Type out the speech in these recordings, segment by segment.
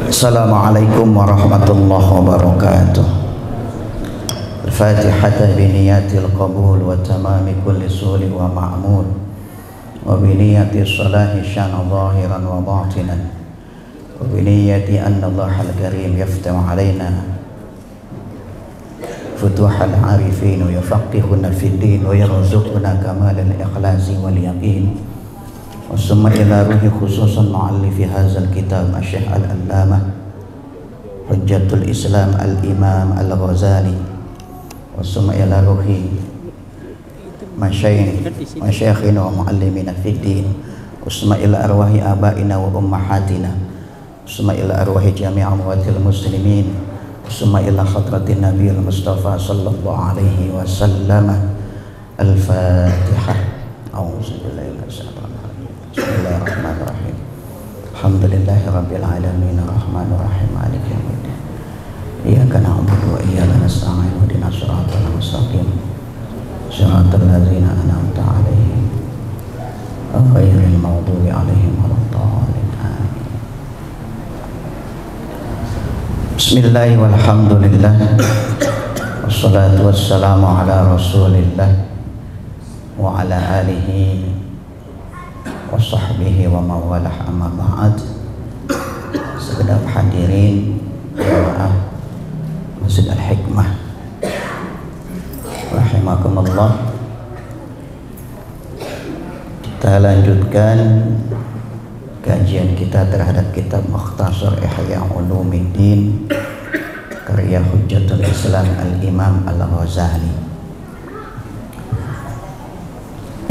Assalamualaikum warahmatullahi wabarakatuh. Al-Fatihah biniyatil qabul wa tamami kulli sulih wa ma'mul wa biniyati salahi syana zahiran wa batinan wa biniyati anna Allah al-karim yaftahu alaina futuhal arifin wa yafaqihuna fid din wa yarzuquna kamal al-ikhlasi wal yaqin. Wasumma ila ruhi khususan mu'allifi hazal kitab Syekh al-Allamah Hujjatul Islam al-Imam al-Ghazali. Wasumma ila ruhi masyayikhina wa mu'allimina fid din. Wasumma ila arwahi abaina wa ummahatina. Wasumma ila arwahi jami'a amwatil muslimin. Wasumma ila hadratin Nabiyil Mustafa sallallahu alaihi wasallam. Al-Fatihah. A'udzubillahi minasyaitonir rajim. Bismillahirrahmanirrahim. Alhamdulillahirabbil alamin arrahmanir rahim maliki yaumiddin. Iyyaka na'budu wa iyyaka nasta'in ihdinas siratal mustaqim siratal ladzina an'amta 'alaihim ghairil maghdubi 'alaihim waladdallin. Amin. Bismillah walhamdulillah wassalatu wassalamu ala rasulillah wa ala alihi wa sahbihi wa mawalah, amma ba'd. Segenap hadirin jamaah Masjid Al-Hikmah rahimakumullah, kita lanjutkan kajian kita terhadap kitab Mukhtasar Ihya Ulumuddin karya Hujjatul Islam al-Imam al-Ghazali.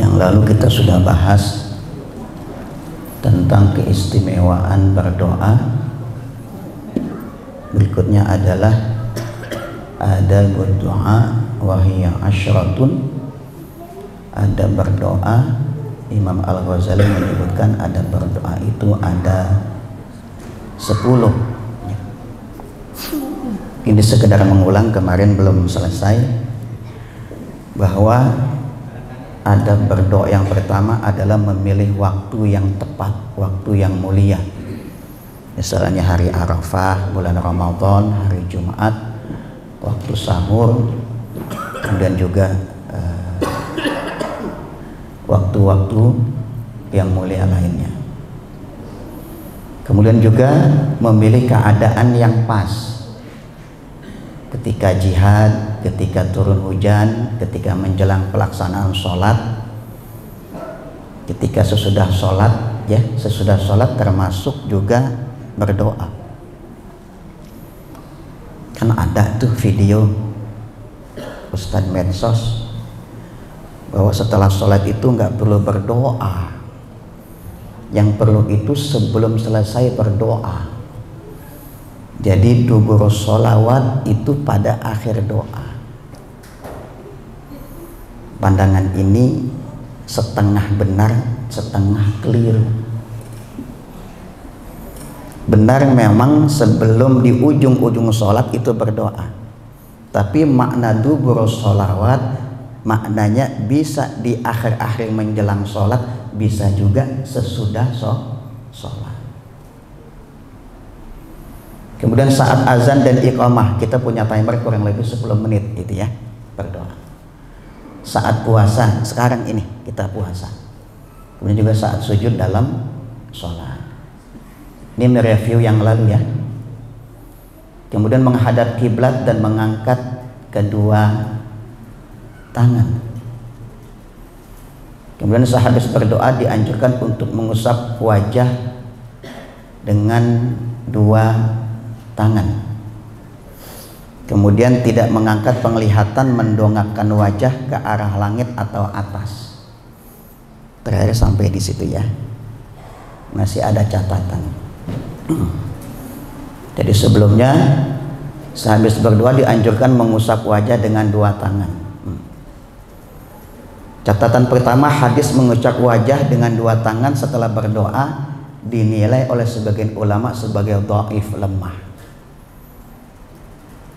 Yang lalu kita sudah bahas tentang keistimewaan berdoa. Berikutnya adalah ada berdoa wahiyya asyratun. Ada berdoa, Imam Al-Ghazali menyebutkan ada berdoa itu ada 10. Ini sekedar mengulang, kemarin belum selesai, bahwa ada berdoa yang pertama adalah memilih waktu yang tepat, waktu yang mulia. Misalnya hari Arafah, bulan Ramadan, hari Jumat, waktu sahur, kemudian juga waktu-waktu yang mulia lainnya. Kemudian juga memilih keadaan yang pas. Ketika jihad, ketika turun hujan, ketika menjelang pelaksanaan sholat, ketika sesudah sholat, ya sesudah sholat termasuk juga berdoa. Kan ada tuh video Ustadz medsos bahwa setelah sholat itu nggak perlu berdoa, yang perlu itu sebelum selesai berdoa. Jadi dubur sholawat itu pada akhir doa. Pandangan ini setengah benar, setengah keliru. Benar memang sebelum di ujung-ujung sholat itu berdoa. Tapi makna dubur sholawat maknanya bisa di akhir-akhir menjelang sholat, bisa juga sesudah sholat. Kemudian saat azan dan iqamah kita punya timer kurang lebih 10 menit itu ya berdoa. Saat puasa sekarang ini kita puasa. Kemudian juga saat sujud dalam sholat. Ini mereview yang lalu ya. Kemudian menghadap kiblat dan mengangkat kedua tangan. Kemudian sehabis berdoa dianjurkan untuk mengusap wajah dengan dua tangan. Kemudian tidak mengangkat penglihatan, mendongakkan wajah ke arah langit atau atas. Terakhir sampai di situ ya. Masih ada catatan. Jadi sebelumnya sehabis berdoa dianjurkan mengusap wajah dengan dua tangan. Catatan pertama, hadis mengucap wajah dengan dua tangan setelah berdoa dinilai oleh sebagian ulama sebagai dhaif, lemah.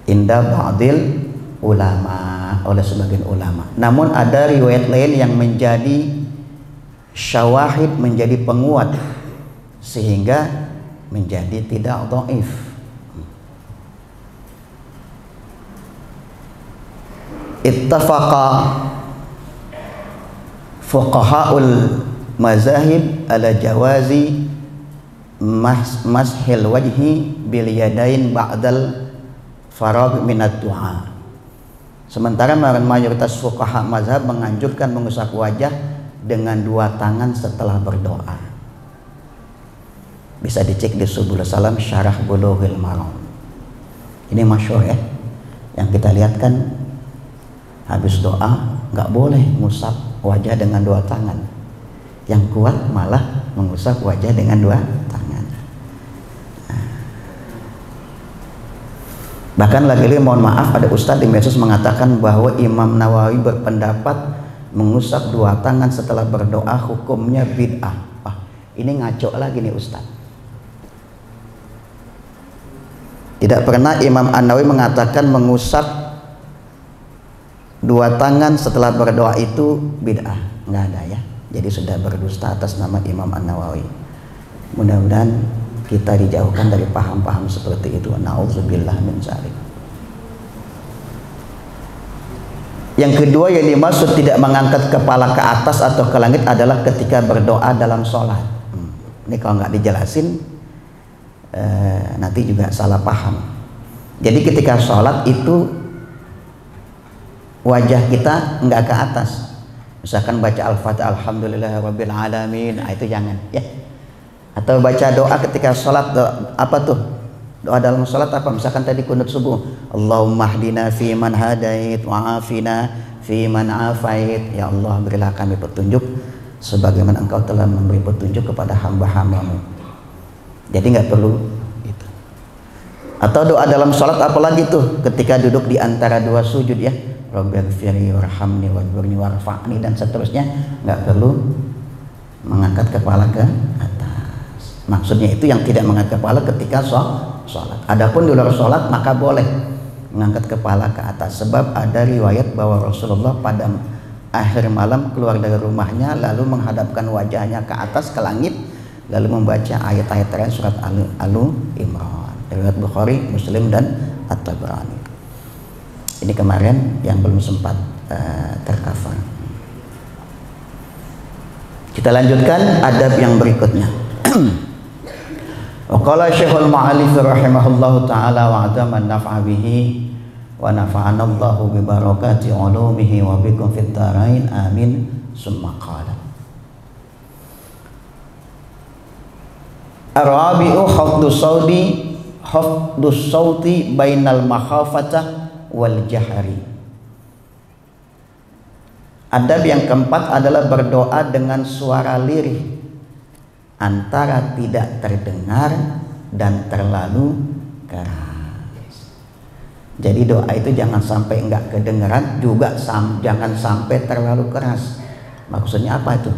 Indah ba'dil ulama, oleh sebagian ulama. Namun ada riwayat lain yang menjadi syawahid, menjadi penguat, sehingga menjadi tidak dhaif. Ittafaqa fuqaha'ul mazahib ala jawazi mashil wajhi bil yadain ba'dal faragh minad du'a. Sementara mayoritas fuqaha mazhab menganjurkan mengusap wajah dengan dua tangan setelah berdoa. Bisa dicek di Subul Salam Syarah Bulughul Maram. Ini masyhur ya. Yang kita lihat kan habis doa nggak boleh mengusap wajah dengan dua tangan. Yang kuat malah mengusap wajah dengan dua tangan. Bahkan lagi mohon maaf, ada ustadz di medsos mengatakan bahwa Imam Nawawi berpendapat mengusap dua tangan setelah berdoa hukumnya bid'ah. Wah, ini ngaco lagi nih ustadz. Tidak pernah Imam An-Nawawi mengatakan mengusap dua tangan setelah berdoa itu bid'ah. Nggak ada ya. Jadi sudah berdusta atas nama Imam An-Nawawi. Mudah-mudahan kita dijauhkan dari paham-paham seperti itu. Na'udzubillah min dzalik. Yang kedua yang dimaksud tidak mengangkat kepala ke atas atau ke langit adalah ketika berdoa dalam sholat. Ini kalau nggak dijelasin nanti juga salah paham. Jadi ketika sholat itu wajah kita nggak ke atas. Misalkan baca Al-Fatihah Alhamdulillahirabbil alamin, itu jangan ya. Atau baca doa ketika sholat, apa tuh doa dalam sholat apa? Misalkan tadi kunut subuh, Allahumma hdina fi man hadait wa afina fi man afait. Ya Allah, berilah kami petunjuk sebagaimana Engkau telah memberi petunjuk kepada hamba-hambamu. Jadi nggak perlu itu. Atau doa dalam sholat apalagi tuh ketika duduk di antara dua sujud ya, Rabbighfirli warhamni wajburni warfa'ni dan seterusnya, nggak perlu mengangkat kepala ke atas. Maksudnya itu yang tidak mengangkat kepala ketika sholat. Adapun di luar sholat maka boleh mengangkat kepala ke atas, sebab ada riwayat bahwa Rasulullah pada akhir malam keluar dari rumahnya lalu menghadapkan wajahnya ke atas ke langit lalu membaca ayat-ayat terakhir surat Al Imran. Riwayat Bukhari, Muslim dan At-Tabrani. Ini kemarin yang belum sempat tercover. Kita lanjutkan adab yang berikutnya. Waqala Syekhul Ma'alif rahimahullahu ta'ala wa adaman naf'a bihi wa nafa'ana Allahu bi barakati ulumihi wa bikum fid dharain amin. Summa qala Ar-rabi'u khafdus sauti bainal makhafatah wal jahri. Adab yang keempat adalah berdoa dengan suara lirih antara tidak terdengar dan terlalu keras. Jadi doa itu jangan sampai enggak kedengaran, juga jangan sampai terlalu keras. Maksudnya apa itu?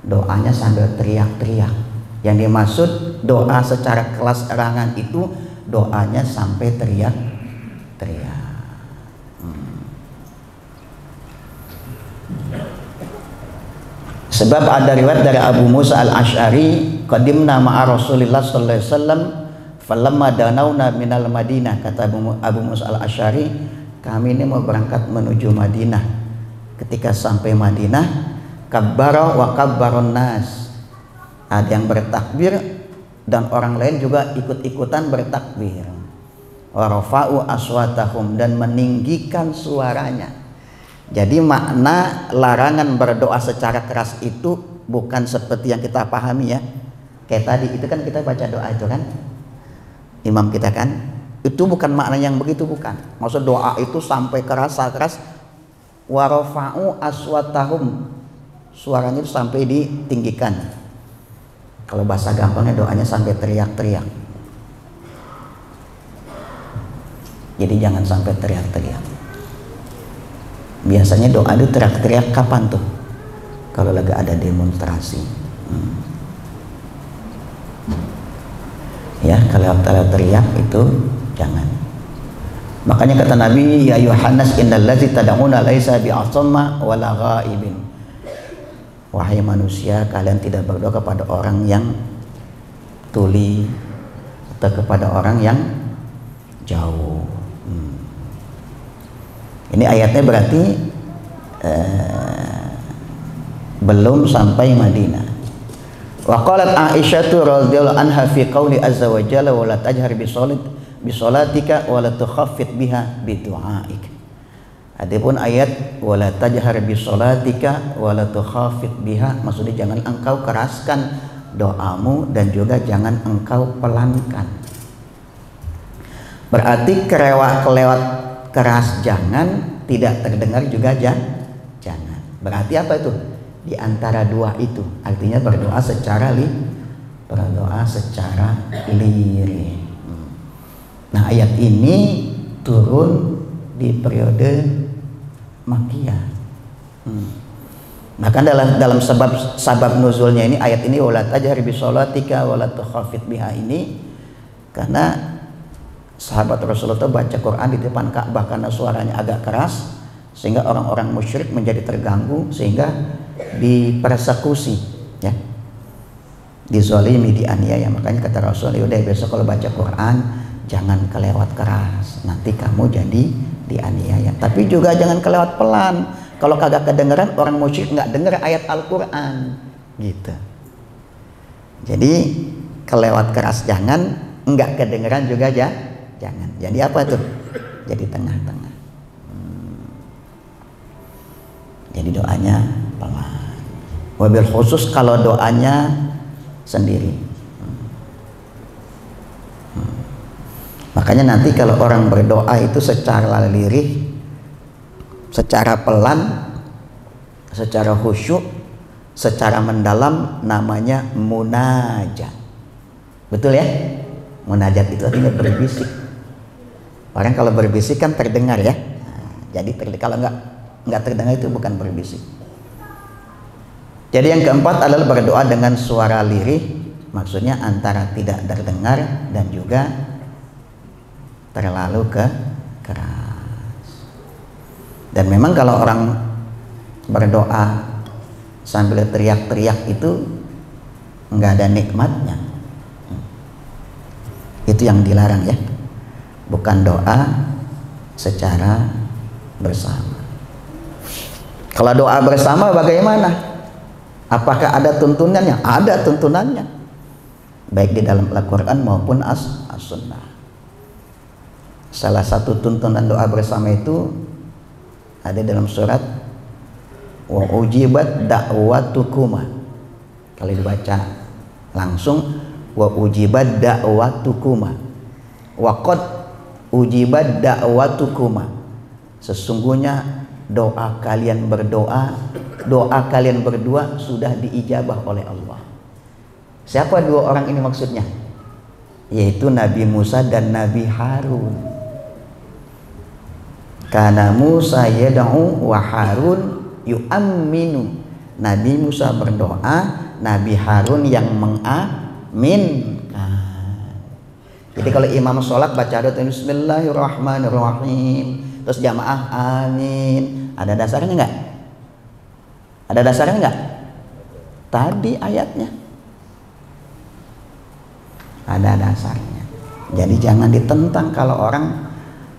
Doanya sambil teriak-teriak. Yang dimaksud doa secara kelas erangan itu doanya sampai teriak-teriak. Sebab ada riwayat dari Abu Musa al-Ash'ari, qadimna ma'a Rasulillah sallallahu alaihi wasallam falamma danawna minal Madinah. Kata Abu Musa al-Ash'ari, kami ini mau berangkat menuju Madinah. Ketika sampai Madinah, kabbara wa kabbaron nas. Ada yang bertakbir dan orang lain juga ikut-ikutan bertakbir. Wa rafa'u aswatahum, dan meninggikan suaranya. Jadi makna larangan berdoa secara keras itu bukan seperti yang kita pahami ya. Kayak tadi itu kan kita baca doa itu kan, imam kita kan, itu bukan makna yang begitu, bukan. Maksud doa itu sampai keras. Warafa'u aswatahum, suaranya itu sampai ditinggikan. Kalau bahasa gampangnya doanya sampai teriak-teriak. Jadi jangan sampai teriak-teriak. Biasanya doa itu teriak-teriak kapan tuh? Kalau lagi ada demonstrasi. Ya, kalau teriak itu jangan. Makanya kata Nabi, ya Yohanes innallazi tad'una laisa bi'asamma wala ghaibin. Wahai manusia, kalian tidak berdoa kepada orang yang tuli, atau kepada orang yang jauh. Ini ayatnya berarti belum sampai Madinah. Wa qalat Aisyah radhiyallahu anha fi qouli azza wa jalla wa la tajhar bi salatika wa la tukhaffit biha bi du'aik. Adapun ayat wa la tajhar bi salatika wa la tukhaffit biha, maksudnya jangan engkau keraskan doamu dan juga jangan engkau pelankan. Berarti kelewat keras jangan, tidak terdengar juga jangan. Berarti apa itu? Di antara dua itu, artinya berdoa secara lirih. Nah, ayat ini turun di periode Makkiyah. Maka dalam sabab nuzulnya ini, ayat ini wala tajhar bi sholatika wala tukhafit biha ini, karena sahabat Rasulullah baca Quran di depan Ka'bah karena suaranya agak keras, sehingga orang-orang musyrik menjadi terganggu, sehingga dipersekusi, ya, dizolimi, dianiaya. Makanya kata Rasul, udah besok kalau baca Quran jangan kelewat keras, nanti kamu jadi dianiaya. Tapi juga jangan kelewat pelan. Kalau kagak kedengeran, orang musyrik nggak dengar ayat Al-Quran, gitu. Jadi kelewat keras jangan, nggak kedengeran juga jangan. Jadi apa tuh? Jadi tengah-tengah. Jadi doanya pelan. Wabil khusus kalau doanya sendiri. Makanya nanti kalau orang berdoa itu secara lirih, secara pelan, secara khusyuk, secara mendalam, namanya munajat. Betul ya? Munajat itu artinya berbisik. Orang kalau berbisik kan terdengar ya. Jadi kalau nggak terdengar itu bukan berbisik. Jadi yang keempat adalah berdoa dengan suara lirih, maksudnya antara tidak terdengar dan juga terlalu keras. Dan memang kalau orang berdoa sambil teriak-teriak itu nggak ada nikmatnya. Itu yang dilarang ya, bukan doa secara bersama. Kalau doa bersama bagaimana? Apakah ada tuntunannya? Ada tuntunannya, baik di dalam Al-Quran maupun As-Sunnah. Salah satu tuntunan doa bersama itu ada dalam surat wa ujibat da'watukuma. Kalau dibaca langsung, wa ujibat da'watukuma, wa qad ujibat da'watukuma, sesungguhnya doa kalian berdua sudah diijabah oleh Allah. Siapa dua orang ini maksudnya? Yaitu Nabi Musa dan Nabi Harun. Karena Musa yad'u wa Harun yu'amminu. Nabi Musa berdoa, Nabi Harun yang mengaminkan. Jadi kalau imam sholat baca doa Bismillahirrahmanirrahim, terus jamaah amin, ada dasarnya enggak? Ada dasarnya enggak? Tadi ayatnya ada dasarnya. Jadi jangan ditentang kalau orang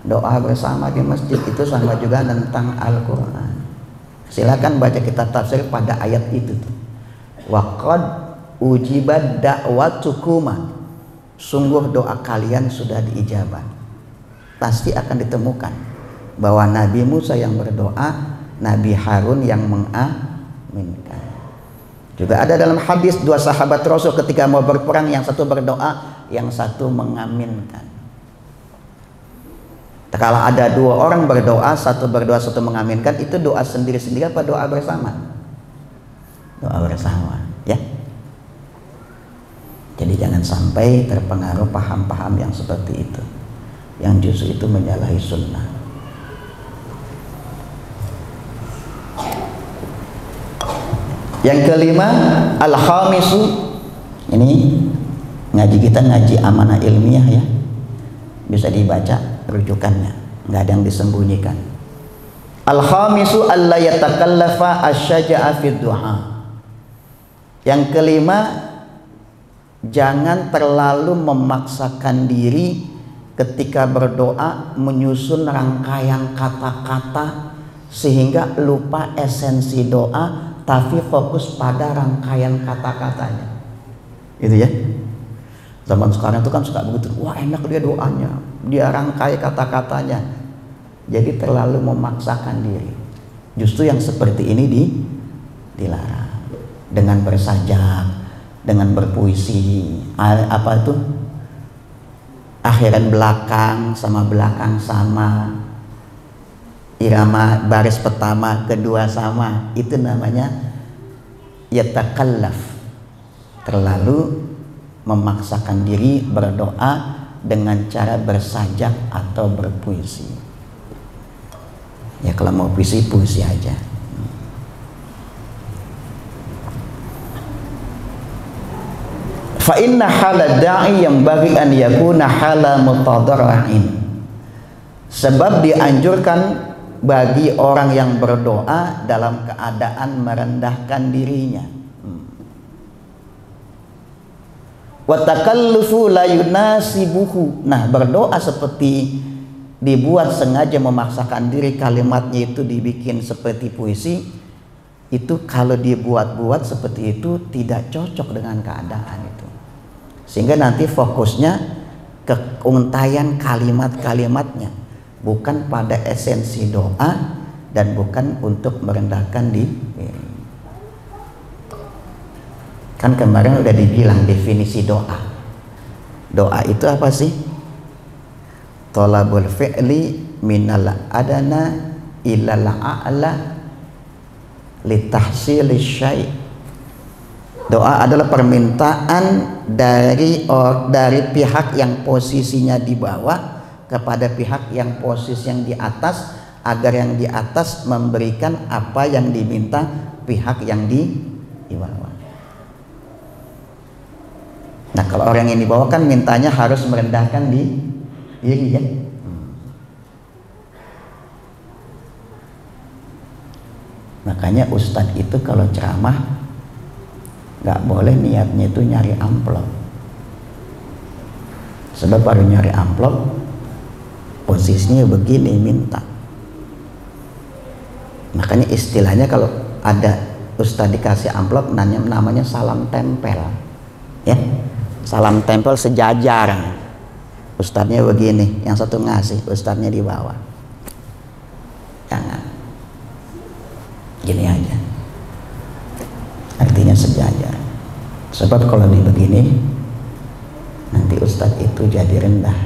doa bersama di masjid, itu sama juga tentang Al-Quran. Silakan baca kitab tafsir pada ayat itu. Wa qad ujibat da'watukuma, sungguh doa kalian sudah diijabah. Pasti akan ditemukan bahwa Nabi Musa yang berdoa, Nabi Harun yang mengaminkan. Juga ada dalam hadis dua sahabat Rasul ketika mau berperang, yang satu berdoa, yang satu mengaminkan. Kalau ada dua orang berdoa, satu berdoa satu mengaminkan, itu doa sendiri-sendiri apa doa bersama? Doa bersama, ya. Jadi jangan sampai terpengaruh paham-paham yang seperti itu, yang justru itu menyalahi sunnah. Yang kelima, al-khamisu, ini ngaji kita ngaji amanah ilmiah ya, bisa dibaca rujukannya, nggak ada yang disembunyikan. Al-khamisu alla yatakallafa asy-syaja'a fid du'a. Yang kelima, jangan terlalu memaksakan diri ketika berdoa menyusun rangkaian kata-kata sehingga lupa esensi doa, tapi fokus pada rangkaian kata-katanya. Gitu ya. Zaman sekarang itu kan suka begitu. Wah, enak dia doanya, dia rangkai kata-katanya. Jadi terlalu memaksakan diri. Justru yang seperti ini dilarang. Dengan bersajak, dengan berpuisi, apa itu? Akhiran belakang sama belakang sama, irama baris pertama kedua sama, itu namanya yatakallaf, terlalu memaksakan diri berdoa dengan cara bersajak atau berpuisi. Ya kalau mau puisi, puisi aja. Fa inna halad da'i yang bagi an yakuna hala mutadarra'in. Sebab dianjurkan bagi orang yang berdoa dalam keadaan merendahkan dirinya. Wa takallufu la yunasibuhu. Nah, berdoa seperti dibuat sengaja memaksakan diri, kalimatnya itu dibikin seperti puisi, itu kalau dibuat-buat seperti itu tidak cocok dengan keadaan itu. Sehingga nanti fokusnya ke untayan kalimat-kalimatnya, bukan pada esensi doa dan bukan untuk merendahkan diri. Kan kemarin udah dibilang definisi doa. Doa itu apa sih? Thalabul fi'li minal adana ilal a'la litahsili syai'. Doa adalah permintaan dari pihak yang posisinya di bawah kepada pihak yang posisi yang di atas, agar yang di atas memberikan apa yang diminta pihak yang di bawah. Nah, kalau orang yang di bawah kan mintanya harus merendahkan diri ya. Makanya ustadz itu kalau ceramah nggak boleh niatnya itu nyari amplop. Sebab baru nyari amplop posisinya begini minta. Makanya istilahnya kalau ada ustadz dikasih amplop namanya salam tempel ya. Salam tempel sejajar. Ustadznya begini, yang satu ngasih, ustadznya di bawah. Jangan gini aja, artinya sejajar. Sebab kalau di begini nanti ustadz itu jadi rendah,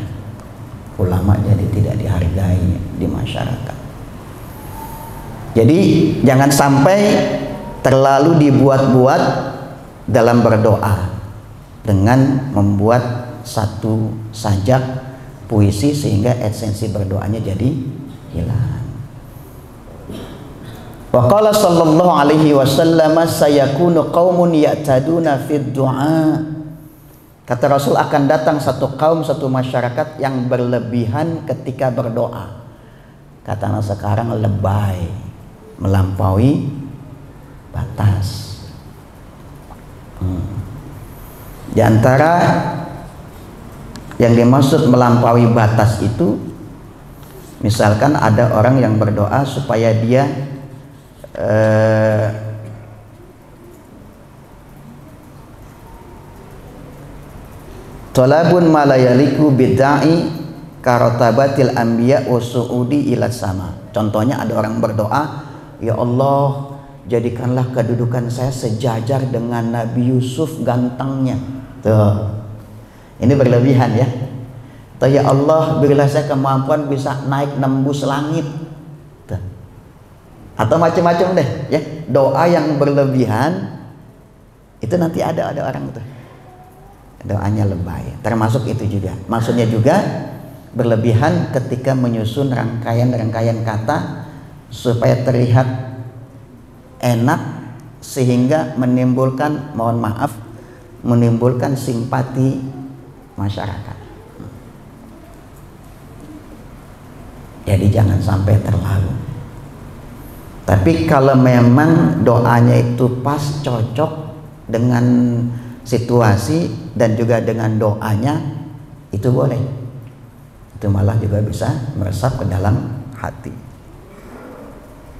ulama jadi tidak dihargai di masyarakat. Jadi jangan sampai terlalu dibuat-buat dalam berdoa dengan membuat satu sajak puisi sehingga esensi berdoanya jadi hilang. Wa qala sallallahu alaihi wasallam sayakunu qaumun ya'taduna fid du'a. Kata Rasul, akan datang satu kaum, satu masyarakat yang berlebihan ketika berdoa. Kata anak sekarang lebay, melampaui batas. Di antara yang dimaksud melampaui batas itu, misalkan ada orang yang berdoa supaya dia talabun malayaliku bidai karotabatil anbiya wa su'udi ila sama. Contohnya ada orang berdoa, ya Allah, jadikanlah kedudukan saya sejajar dengan Nabi Yusuf gantengnya. Tuh, ini berlebihan ya. Tuh, ya Allah, berilah saya kemampuan bisa naik nembus langit. Tuh. Atau macam-macam deh ya. Doa yang berlebihan itu nanti ada orang tuh doanya lebay, termasuk itu juga. Maksudnya juga berlebihan ketika menyusun rangkaian kata supaya terlihat enak sehingga menimbulkan, mohon maaf, menimbulkan simpati masyarakat. Jadi jangan sampai terlalu. Tapi kalau memang doanya itu pas cocok dengan situasi dan juga dengan doanya itu boleh. Itu malah juga bisa meresap ke dalam hati.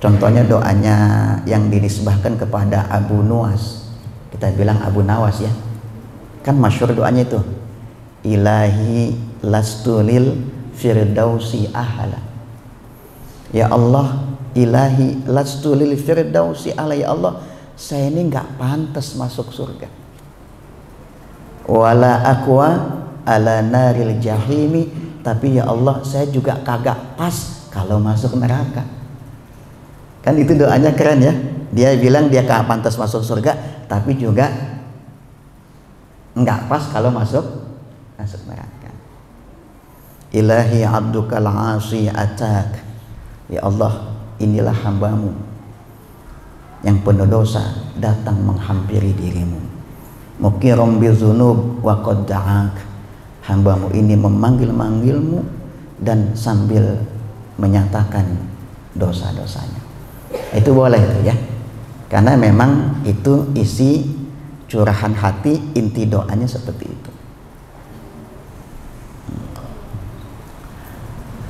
Contohnya doanya yang dinisbahkan kepada Abu Nuwas, kita bilang Abu Nawas ya, kan masyhur doanya itu, Ilahi lastulil firdausi ahala. Ya Allah, Ilahi lastulil firdausi ahala. Ya Allah, saya ini nggak pantas masuk surga. Wala aqwa ala naril jahimi, tapi ya Allah saya juga kagak pas kalau masuk neraka. Kan itu doanya keren ya. Dia bilang dia kagak pantas masuk surga, tapi juga nggak pas kalau masuk neraka. Ilahi abdukal asi atak. Ya Allah, inilah hambamu yang penuh dosa datang menghampiri dirimu. Mukiram bizunub wa qad da'ak. Hambamu ini memanggil-manggilmu dan sambil menyatakan dosa-dosanya. Itu boleh itu ya, karena memang itu isi curahan hati, inti doanya seperti itu.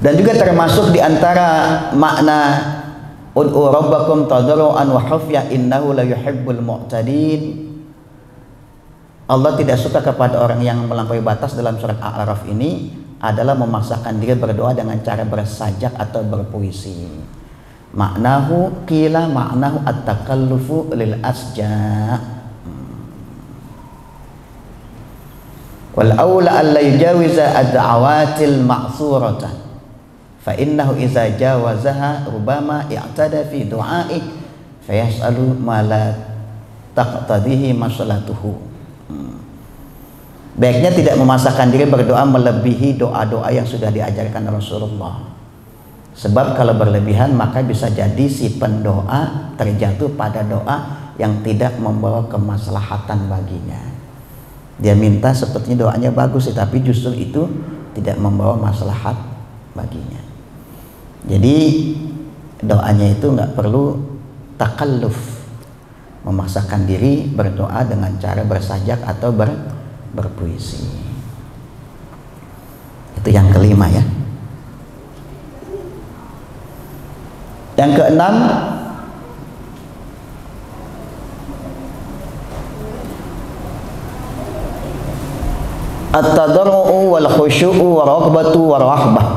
Dan juga termasuk diantara makna ud'u rabbakum tadarruan wa khufya innahu la yuhibbul mu'tadin. Allah tidak suka kepada orang yang melampaui batas. Dalam surat Al-A'raf ini adalah memaksakan diri berdoa dengan cara bersajak atau berpuisi. Maknahu qila maknahu at-takallufu lil asja. Wal aula an la yujawiza ad-da'awatil ma'surata fa innahu idza jawazaha rubama i'tada fi du'a'i fa yas'alu ma la taqtadihi maslahatuhu. Baiknya tidak memaksakan diri berdoa melebihi doa-doa yang sudah diajarkan Rasulullah. Sebab kalau berlebihan maka bisa jadi si pendoa terjatuh pada doa yang tidak membawa kemaslahatan baginya. Dia minta sepertinya doanya bagus, tapi justru itu tidak membawa maslahat baginya. Jadi doanya itu nggak perlu takalluf, memaksakan diri berdoa dengan cara bersajak atau berpuisi. Itu yang kelima ya. Yang keenam, at-tadarru'u wal khusyu'u wa raghbatu wa rahbah.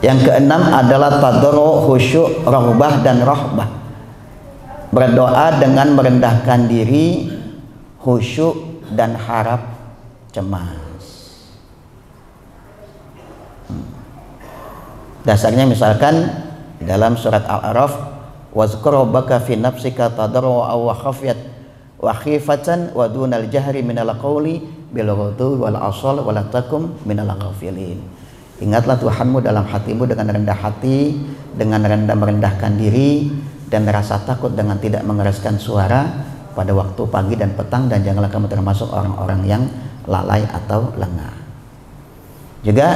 Yang keenam adalah tadarru', khusyuk, raghbah dan rahbah. Berdoa dengan merendahkan diri, khusyuk dan harap cemas. Dasarnya misalkan dalam surat Al-A'raf, wazkur rabbaka fi nafsika tadarru'an wa khifatan wa dunal jahri minal qawli bil ghudwi wal asal wa la takum minal ghafilin. Ingatlah Tuhanmu dalam hatimu dengan rendah hati, dengan merendahkan diri dan rasa takut dengan tidak mengeraskan suara pada waktu pagi dan petang, dan janganlah kamu termasuk orang-orang yang lalai atau lengah. Juga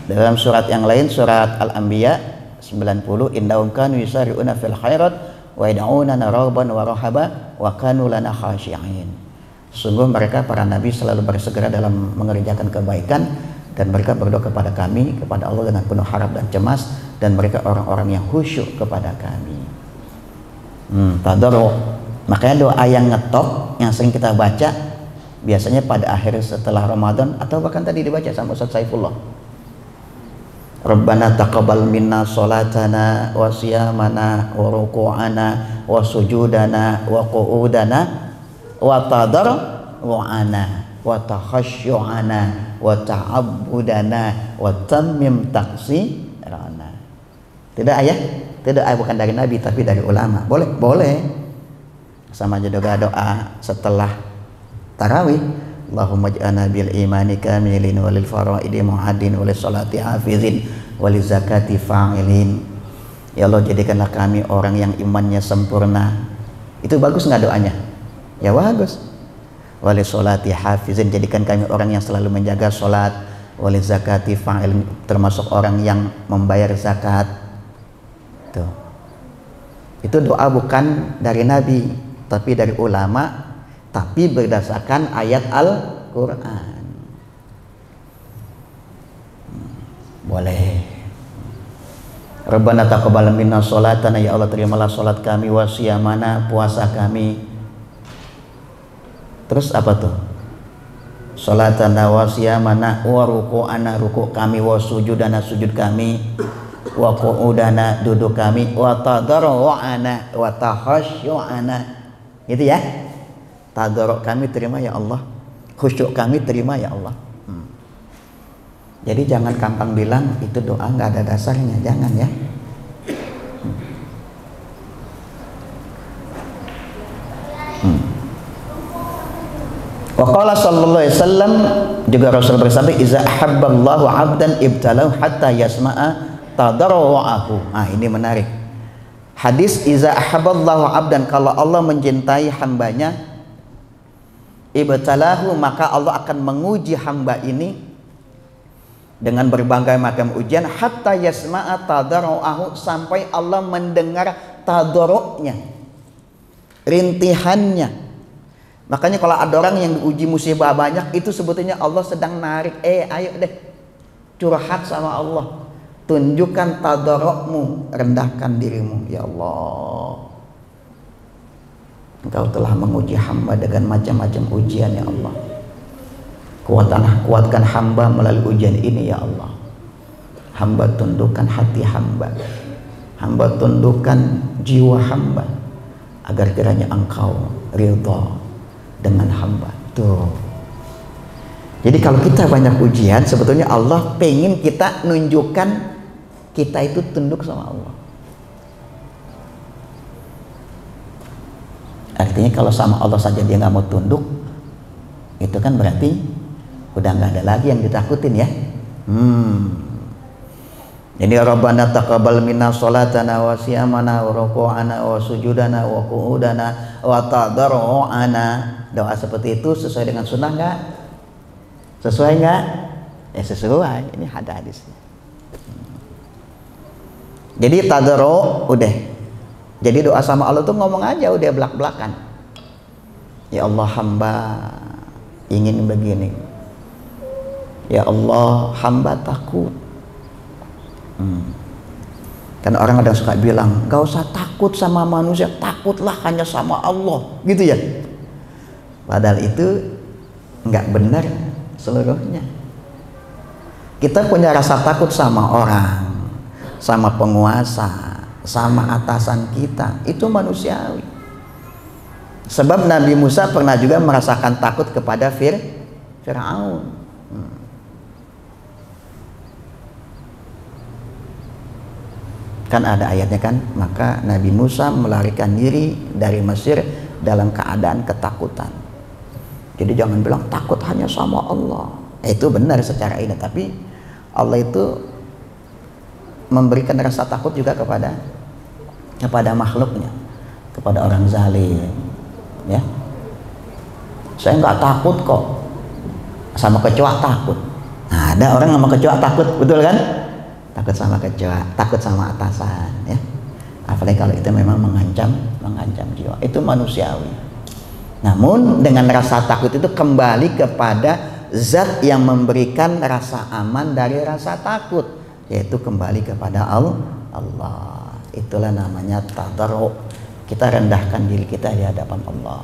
dalam surat yang lain, surat Al-Anbiya 90, innahum kanu yusari'una fil khairat wa yad'unana raghaban wa rahaba wa kanu lana khashi'in. Sungguh mereka para nabi selalu bersegera dalam mengerjakan kebaikan, dan mereka berdoa kepada kami, kepada Allah dengan penuh harap dan cemas, dan mereka orang-orang yang khusyuk kepada kami. Tadarru'. Makanya doa yang ngetop yang sering kita baca biasanya pada akhir setelah Ramadan, atau bahkan tadi dibaca sama Ustaz Saifullah. Rabbana taqabbal minna sholatana wa siyamana wa ruku'ana wa sujudana wa qu'udana wa tadarru'ana wa takhasyu'ana wa ta'abbudana wa tammim taqsirana. Tidak ayat? Tidak ayat, bukan dari Nabi tapi dari ulama. Boleh? Boleh. Sama aja doa setelah tarawih. Allahumma ij'alna bil imani kamilin walil faraidi mu'adin walil salati hafizin walil zakati fa'ilin. Ya Allah, jadikanlah kami orang yang imannya sempurna. Itu bagus nggak doanya? Ya bagus. Walil salati hafizin, jadikan kami orang yang selalu menjaga salat. Walil zakati fa'ilin, termasuk orang yang membayar zakat. Tuh. Itu doa bukan dari Nabi tapi dari ulama, tapi berdasarkan ayat Al-Quran. Boleh. Rabbana taqabbal minna sholatana, ya Allah terimalah sholat kami, wa siyamana, puasa kami. Terus apa tuh? Sholatana wa siyamana wa ruku'ana, ruku' kami, wa sujudana, sujud kami, wa qu'udana, duduk kami, wa tadarru'ana wa takhashu'ana. Gitu ya. Tadarru' kami terima ya Allah, khusyuk kami terima ya Allah. Jadi jangan gampang bilang itu doa nggak ada dasarnya, jangan ya. Wa qala sallallahu alaihi wasallam, juga Rasul bersabda, iza ahabballahu 'abdan ibtalahu hatta yasma'a tadarru'ahu. Ah, ini menarik. Hadis iza ahabballahu 'abdan, kalau Allah mencintai hambanya, ibtalahu, maka Allah akan menguji hamba ini dengan berbagai macam ujian, hatta yasma'a tadarru'ahu, sampai Allah mendengar tadarru'nya, rintihannya. Makanya kalau ada orang yang diuji musibah banyak, itu sebetulnya Allah sedang narik, ayo deh curhat sama Allah, tunjukkan tadarru'mu, rendahkan dirimu. Ya Allah, Engkau telah menguji hamba dengan macam-macam ujian ya Allah. Kuatkan hamba melalui ujian ini ya Allah. Hamba tundukkan hati hamba, hamba tundukkan jiwa hamba, agar kiranya Engkau ridha dengan hamba. Tuh. Jadi kalau kita banyak ujian, sebetulnya Allah pengen kita nunjukkan kita itu tunduk sama Allah. Artinya kalau sama Allah saja dia nggak mau tunduk, itu kan berarti udah nggak ada lagi yang ditakutin ya. Jadi Rabbana taqabbal minna sholatana wa siyamana wa ruku'ana wa sujudana wa qu'udana wa tadarru'ana. Doa seperti itu sesuai dengan sunnah nggak? Sesuai nggak? Ya sesuai. Ini ada hadisnya. Jadi tadarru' udah. Jadi doa sama Allah tuh ngomong aja udah belak-belakan. Ya Allah, hamba ingin begini. Ya Allah, hamba takut. Karena orang kadang suka bilang, gak usah takut sama manusia, takutlah hanya sama Allah, gitu ya. Padahal itu nggak benar seluruhnya. Kita punya rasa takut sama orang, sama penguasa, sama atasan kita, itu manusiawi. Sebab Nabi Musa pernah juga merasakan takut kepada Fir'aun. Kan ada ayatnya kan, maka Nabi Musa melarikan diri dari Mesir dalam keadaan ketakutan. Jadi jangan bilang takut hanya sama Allah. Itu benar secara ini, tapi Allah itu memberikan rasa takut juga kepada makhluknya, kepada orang zalim. Ya, saya nggak takut kok, sama kecoa takut. Nah, ada orang sama kecoa takut, betul kan? Takut sama kecoa, takut sama atasan, ya. Apalagi kalau itu memang mengancam jiwa, itu manusiawi. Namun dengan rasa takut itu kembali kepada zat yang memberikan rasa aman dari rasa takut, yaitu kembali kepada Allah. Itulah namanya tadarru'. Kita rendahkan diri kita di hadapan Allah.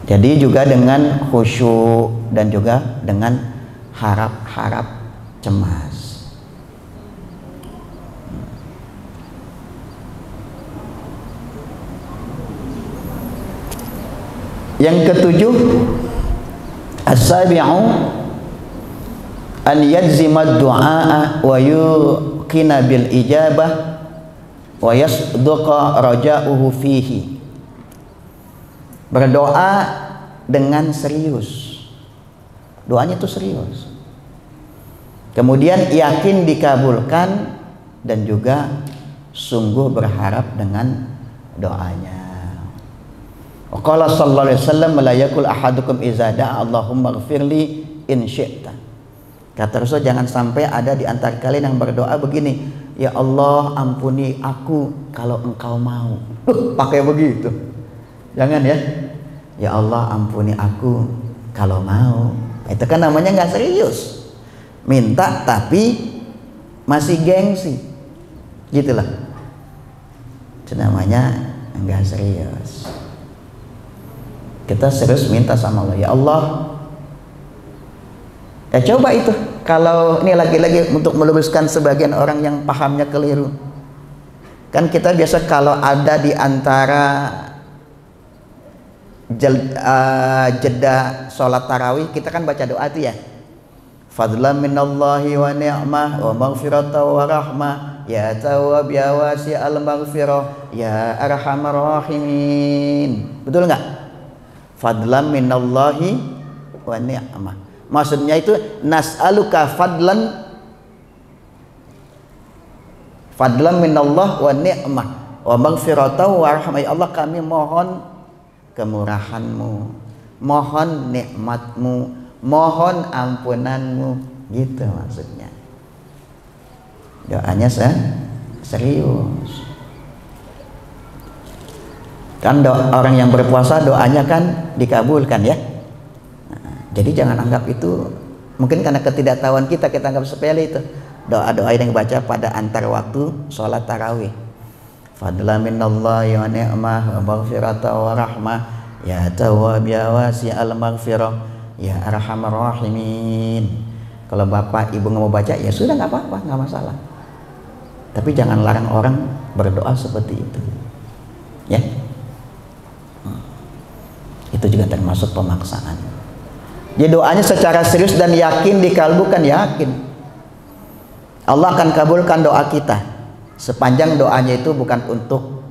Jadi juga dengan khusyuk dan juga dengan harap-harap cemas. Yang ketujuh, as-sabi'u an yajzima ad-du'a wa yuqina bil ijabah wa yasduqa raja'uhu fihi. Berdoa dengan serius, doanya itu serius, kemudian yakin dikabulkan dan juga sungguh berharap dengan doanya. Qala sallallahu alaihi wasallam, la yakul ahadukum idza da'a Allahumma ighfirli in syi'ta. Kata Rasul, jangan sampai ada di antara kalian yang berdoa begini, ya Allah ampuni aku kalau engkau mau. Pakai begitu. Jangan ya. Ya Allah ampuni aku kalau mau. Itu kan namanya nggak serius. Minta tapi masih gengsi. Gitulah. Itu namanya nggak serius. Kita serius minta sama Allah. Ya Allah. Ya coba itu. Kalau ini lagi-lagi untuk meluruskan sebagian orang yang pahamnya keliru. Kan kita biasa kalau ada di antara jeda sholat tarawih kita kan baca doa itu ya. Fadlan minallahi wa ni'mah wa maghfirata wa rahmah ya tawwab ya wasi'al maghfirah ya arhamar rahimin. Betul nggak? Fadlan minallahi wa ni'mah. Maksudnya itu nas'aluka fadlan minallah wa ni'mah wa maghfirata wa rahmah. Ya Allah kami mohon kemurahan-Mu, mohon nikmat-Mu, mohon ampunan-Mu, gitu maksudnya. Doanya serius. Kan orang yang berpuasa doanya kan dikabulkan ya. Jadi jangan anggap itu, mungkin karena ketidaktahuan kita anggap sepele itu. Doa-doa yang dibaca pada antar waktu sholat tarawih. Fadlan minallahi wa ni'mah wa maghfirata wa rahmah ya tawwab ya wasi'al maghfirah ya arhamar rahimin. Kalau bapak ibu nggak mau baca ya sudah, nggak apa-apa, nggak masalah. Tapi jangan larang orang berdoa seperti itu. Ya. Itu juga termasuk pemaksaan. Jadi doanya secara serius dan yakin dikabulkan, yakin Allah akan kabulkan doa kita sepanjang doanya itu bukan untuk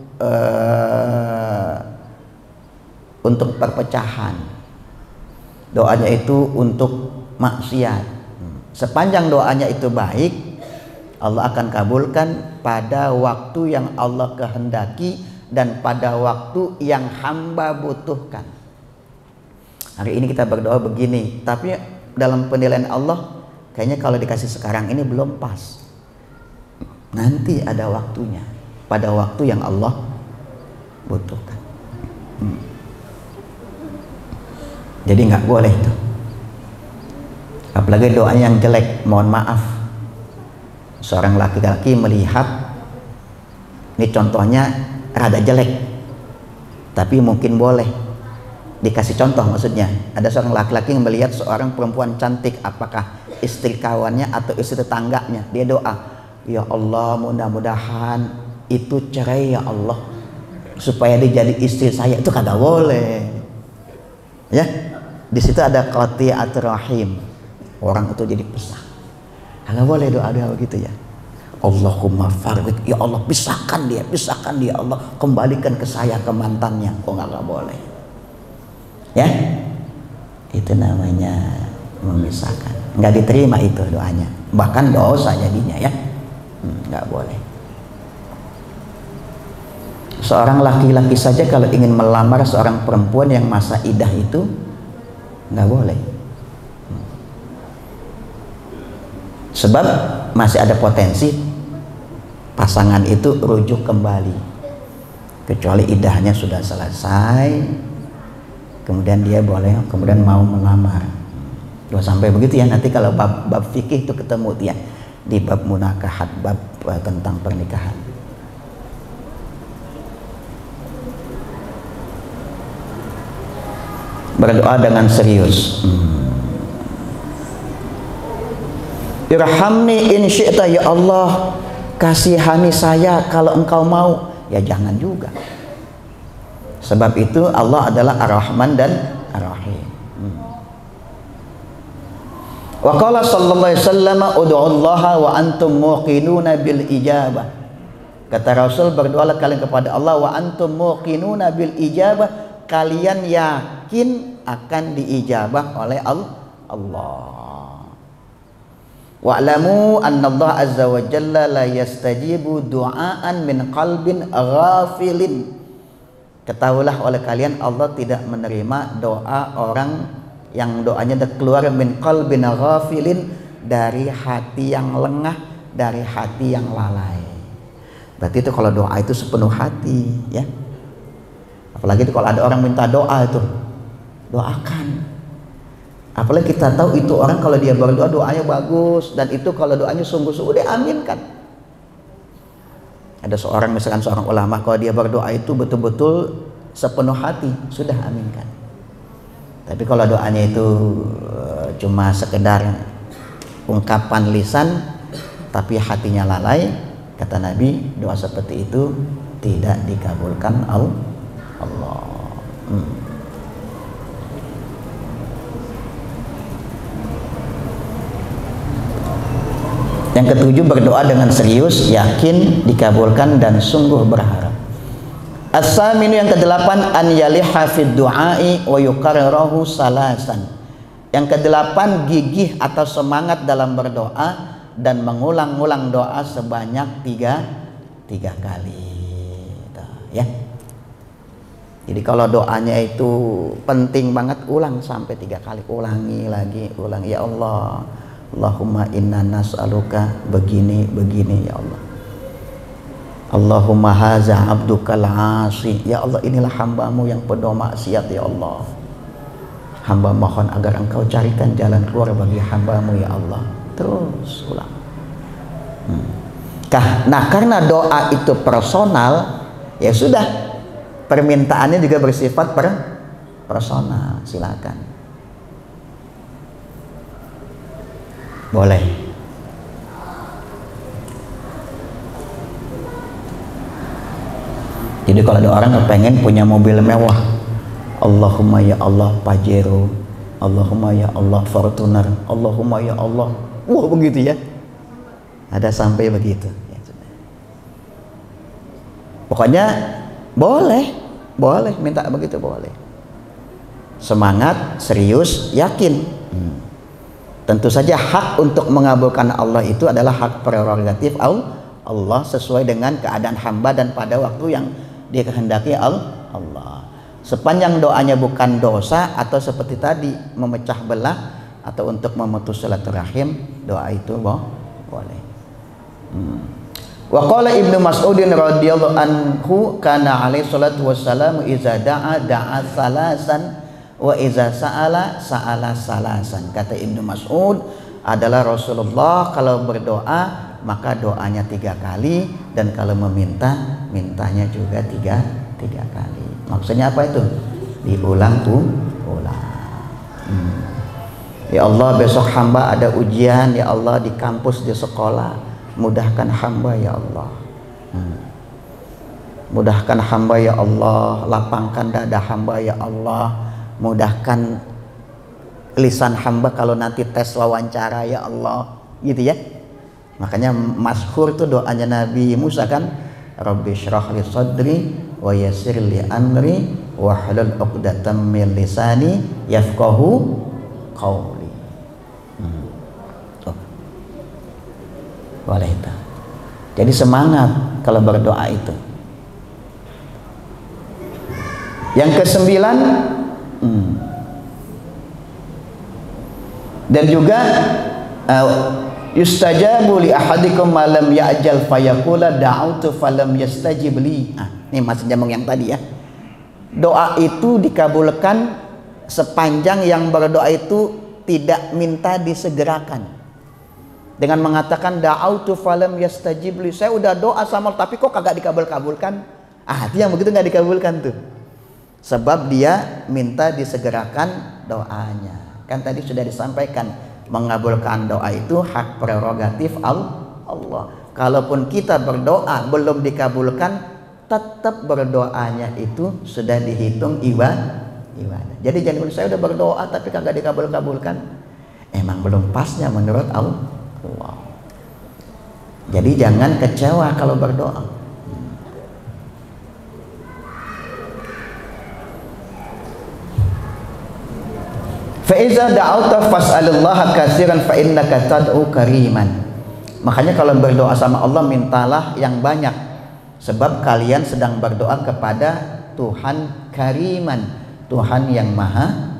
perpecahan. Doanya itu untuk maksiat. Sepanjang doanya itu baik, Allah akan kabulkan pada waktu yang Allah kehendaki dan pada waktu yang hamba butuhkan. Hari ini kita berdoa begini, tapi dalam penilaian Allah kayaknya kalau dikasih sekarang ini belum pas. Nanti ada waktunya, pada waktu yang Allah butuhkan. Jadi nggak boleh itu. Apalagi doa yang jelek, mohon maaf. Seorang laki-laki melihat, ini contohnya rada jelek, tapi mungkin boleh dikasih contoh. Maksudnya ada seorang laki-laki yang melihat seorang perempuan cantik, apakah istri kawannya atau istri tetangganya, dia doa, ya Allah mudah-mudahan itu cerai ya Allah supaya dia jadi istri saya. Itu kagak boleh ya. Di situ ada qati'atur rahim, orang itu jadi pisah. Kagak boleh doa-doa begitu ya. Allahumma farriq, ya Allah pisahkan dia Allah, kembalikan ke saya ke mantannya. Oh nggak boleh ya. Itu namanya memisahkan, nggak diterima itu doanya, bahkan dosa jadinya ya. Nggak boleh. Seorang laki-laki saja kalau ingin melamar seorang perempuan yang masa idah itu nggak boleh, sebab masih ada potensi pasangan itu rujuk kembali, kecuali idahnya sudah selesai, kemudian dia boleh kemudian mau melamar. Jangan sampai begitu ya. Nanti kalau bab fikih itu ketemu ya di bab munakahat, bab tentang pernikahan. Berdoa dengan serius. Irhamni in syi'ta, ya Allah kasihani saya kalau engkau mau. Ya jangan juga. Sebab itu Allah adalah Ar-Rahman dan Ar-Rahim. Wa qala sallallahu alaihi wasallam ud'ullaha wa antum muqinuna bil ijabah. Kata Rasul, berdoalah kalian kepada Allah wa antum muqinuna bil ijabah, kalian yakin akan diijabah oleh Allah. Wa'lamu anna Allah azza wa jalla la yastajibu du'aan min qalbin ghafilin. Ketahuilah oleh kalian, Allah tidak menerima doa orang yang doanya keluar min qalbin ghafilin, dari hati yang lengah, dari hati yang lalai. Berarti itu kalau doa itu sepenuh hati ya. Apalagi kalau ada orang minta doa itu, doakan. Apalagi kita tahu itu orang kalau dia berdoa doanya bagus, dan itu kalau doanya sungguh-sungguh diaminkan. Ada misalkan seorang ulama, kalau dia berdoa itu betul-betul sepenuh hati, sudah aminkan. Tapi kalau doanya itu cuma sekedar ungkapan lisan tapi hatinya lalai, kata Nabi, doa seperti itu tidak dikabulkan Allah. Yang ketujuh, berdoa dengan serius, yakin dikabulkan dan sungguh berharap. As-saminu, yang kedelapan, an yaliha fid du'ai wa yukarrirahu salasan. Yang kedelapan, gigih atau semangat dalam berdoa dan mengulang-ulang doa sebanyak tiga kali. Ya. Jadi kalau doanya itu penting banget, ulang sampai 3 kali, ulangi lagi, ya Allah, Allahumma inna nas'aluka begini ya Allah. Allahumma haza abdukal asi, ya Allah, inilah hambamu yang penuh maksiat, ya Allah. Hamba mohon agar engkau carikan jalan keluar bagi hambamu, ya Allah. Terus ulang. Nah, karena doa itu personal, ya sudah, permintaannya juga bersifat personal. Silakan, boleh. Jadi kalau ada orang kepengen punya mobil mewah, Allahumma ya Allah Pajero, Allahumma ya Allah Fortuner, Allahumma ya Allah, wah begitu ya, ada sampai begitu ya, sudah. Pokoknya boleh minta begitu, boleh. Semangat, serius, yakin. Tentu saja hak untuk mengabulkan Allah itu adalah hak prerogatif Allah sesuai dengan keadaan hamba dan pada waktu yang dikehendaki Allah. Sepanjang doanya bukan dosa atau seperti tadi memecah belah atau untuk memutus silaturahim, doa itu boleh. Wa qala Ibnu Mas'udin radhiyallahu anhu, kana alaihi salatu wassalamu iza da'a salasan wa iza sa'ala salasan. Kata Ibnu Mas'ud adalah Rasulullah kalau berdoa maka doanya 3 kali, dan kalau mintanya juga tiga kali. Maksudnya apa itu? Diulang. Ya Allah, besok hamba ada ujian, ya Allah, di kampus, di sekolah, mudahkan hamba ya Allah. Mudahkan hamba ya Allah, lapangkan dada hamba ya Allah, mudahkan lisan hamba kalau nanti tes wawancara ya Allah, gitu ya. Makanya masyhur itu doanya Nabi Musa kan, Rabbi shrah li sadri wa yassir li amri wahlul 'uqdatam min lisani yafqahu qawli. Boleh itu. Jadi semangat kalau berdoa itu. Yang ke-9, dan juga yustajabu li ahadikum malam ya'jal fayaqula da'utu falam yastajib li. Ini masih nyambung yang tadi ya. Doa itu dikabulkan sepanjang yang berdoa itu tidak minta disegerakan. Dengan mengatakan da'utu falam yastajib li, saya udah doa sama tapi kok kagak dikabul-kabulkan. Itu yang begitu nggak dikabulkan tuh. Sebab dia minta disegerakan doanya. Kan tadi sudah disampaikan, mengabulkan doa itu hak prerogatif Allah. Kalaupun kita berdoa belum dikabulkan, tetap berdoanya itu sudah dihitung ibadah. Jadi jangan saya udah berdoa tapi kagak dikabul-kabulkan. Emang belum pasnya menurut Allah. Jadi jangan kecewa kalau berdoa. Fa'iza da'auta fas'alullaha katsiran fa innaka tad'u kariman. Makanya kalau berdoa sama Allah mintalah yang banyak, sebab kalian sedang berdoa kepada Tuhan kariman, Tuhan yang maha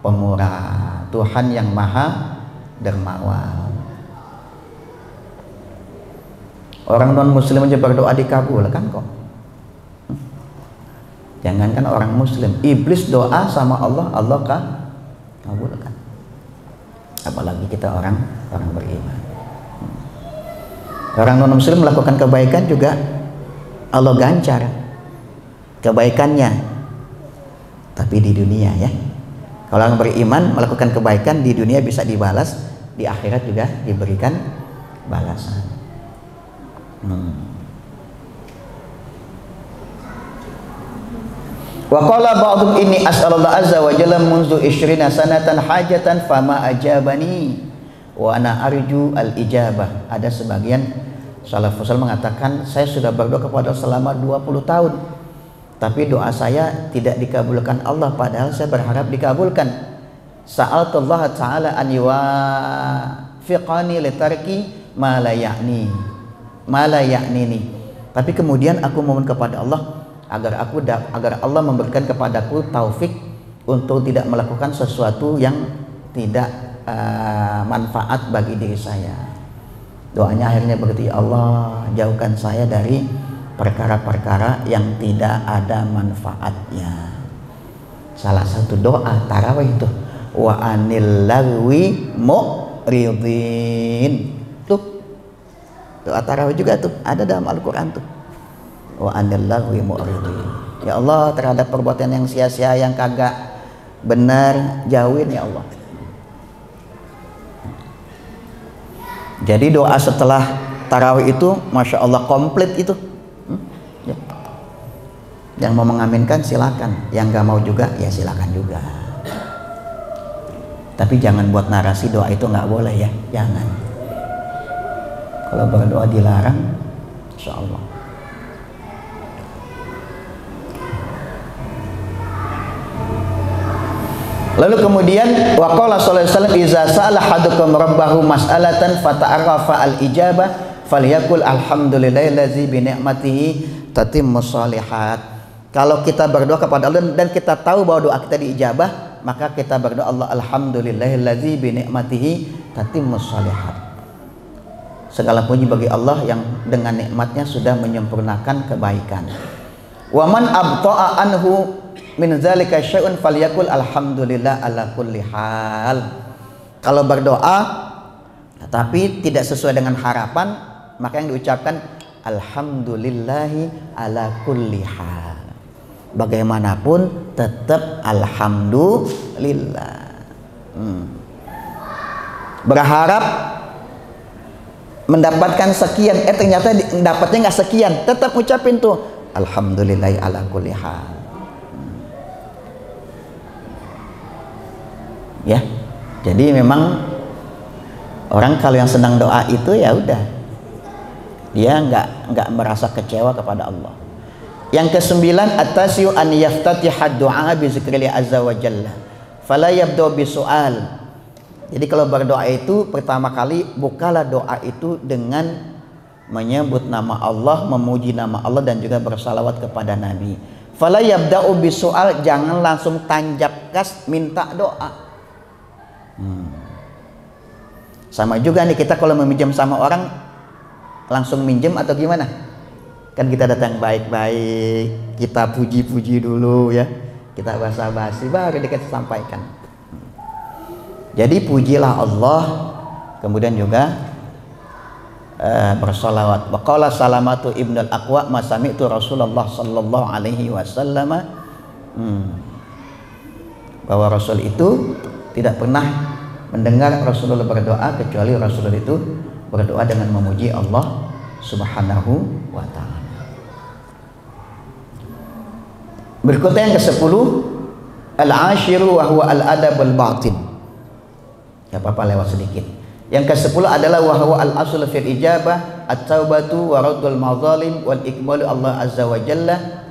pemurah, Tuhan yang maha dermawan. Orang non muslim aja berdoa dikabulkan kok. Jangankan orang muslim, iblis doa sama Allah, Allah kabulkan. Apalagi kita orang beriman. Orang non muslim melakukan kebaikan juga Allah gancar kebaikannya, tapi di dunia ya. Kalau orang beriman melakukan kebaikan di dunia bisa dibalas, di akhirat juga diberikan balasan. Wa qala ba'dhum inni as'alullah azza wa jalla munzu 20 sanatan hajatan fama ajabani wa ana arju al ijabah. Ada sebagian salafus mengatakan, saya sudah berdoa kepada Allah selama 20 tahun tapi doa saya tidak dikabulkan Allah, padahal saya berharap dikabulkan. Sa'altullah ta'ala an yuwafiqani li tarki ma la ya'nini. Tapi kemudian aku mohon kepada Allah agar Allah memberikan kepadaku taufik untuk tidak melakukan sesuatu yang tidak manfaat bagi diri saya. Doanya akhirnya begitu, ya Allah jauhkan saya dari perkara-perkara yang tidak ada manfaatnya. Salah satu doa tarawih itu, wa anil lagwi mu'ridin. Tuh doa tarawih juga tuh ada dalam Al-Quran tuh, wa anil lagwi mu'ridin. Ya Allah, terhadap perbuatan yang sia-sia, yang kagak benar, jauhin ya Allah. Jadi doa setelah tarawih itu Masya Allah komplit itu ya. Yang mau mengaminkan silakan, yang gak mau juga ya silakan juga. Tapi jangan buat narasi doa itu nggak boleh ya, jangan. Kalau berdoa dilarang, Insya Allah. Lalu kemudian waqala sallallahu alaihi wasallam, iza sa'ala hadukum rabbahu mas'alatan fata'arafa al-ijabah falyakul alhamdulillahillazi bi ni'matihi tatimmus shalihat. Kalau kita berdoa kepada Allah dan kita tahu bahwa doa kita diijabah, maka kita berdoa Allah alhamdulillahillazi bi ni'matihi tatimmus shalihat. Segala puji bagi Allah yang dengan nikmatnya sudah menyempurnakan kebaikan. Wa man abta'a anhu min zalika syai'un falyakul alhamdulillah ala kulli hal. Kalau berdoa tapi tidak sesuai dengan harapan, maka yang diucapkan alhamdulillahi ala kulli hal. Bagaimanapun tetap alhamdulillah. Berharap mendapatkan sekian, ternyata dapatnya nggak sekian, tetap ucapin tuh alhamdulillahi ala kulli hal. Ya, jadi memang orang kalau yang senang doa itu ya udah, dia nggak merasa kecewa kepada Allah. Yang kesembilan, at-tasyu an yaftatihad du'a bi zikrillah azza wa jalla fala yabda bi su'al. Jadi kalau berdoa itu pertama kali bukalah doa itu dengan menyebut nama Allah, memuji nama Allah dan juga bersalawat kepada Nabi. Fala yabda'u bi su'al, jangan langsung tanjap gas minta doa. Sama juga nih kita kalau meminjam sama orang langsung minjem atau gimana? Kan kita datang baik-baik, kita puji-puji dulu ya, kita basa-basi baru kita sampaikan. Jadi pujilah Allah, kemudian juga bersolawat. Waqala Salamatu ibn al-Aqwa masami'tu Rasulullah sallallahu alaihi wasallam, bahwa Rasul itu tidak pernah mendengar Rasulullah berdoa kecuali Rasulullah itu berdoa dengan memuji Allah Subhanahu wa ta'ala. Berikutnya yang ke-10, al-ashiru wa huwa al-adabul batin. Ya apa-apa lewat sedikit. Yang ke-10 adalah wa huwa al-asl fil ijabah at-taubatu wa raddul mazalim wal ikmalu Allah azza wa jalla.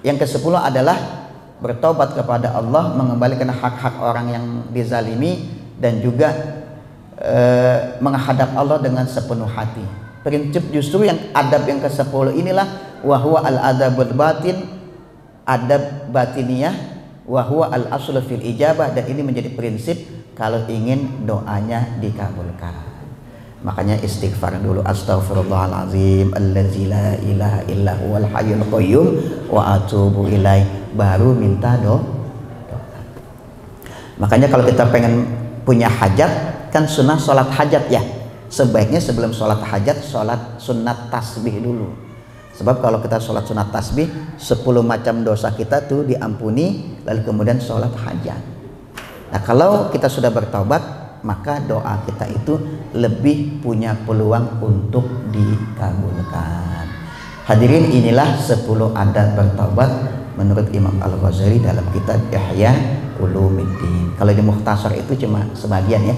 Yang ke-10 adalah bertobat kepada Allah, mengembalikan hak-hak orang yang dizalimi dan juga menghadap Allah dengan sepenuh hati. Prinsip justru yang adab yang ke-10 inilah wahwa al-adabul batin, adab batiniyah, wahwa al-asl fil ijabah, dan ini menjadi prinsip kalau ingin doanya dikabulkan. Makanya istighfar dulu, astaghfirullahalazim allazi la ilaha illa huwal hayyul qayyum wa atubu ilaih, baru minta doa. Makanya kalau kita pengen punya hajat, kan sunnah sholat hajat ya, sebaiknya sebelum sholat hajat sholat sunat tasbih dulu. Sebab kalau kita sholat sunat tasbih 10 macam dosa kita tuh diampuni, lalu kemudian sholat hajat. Nah kalau kita sudah bertaubat, maka doa kita itu lebih punya peluang untuk dikabulkan. Hadirin, inilah 10 adat bertaubat menurut Imam Al-Ghazali dalam kitab Ihya Ulumuddin. Kalau di Mukhtasar itu cuma sebagian ya,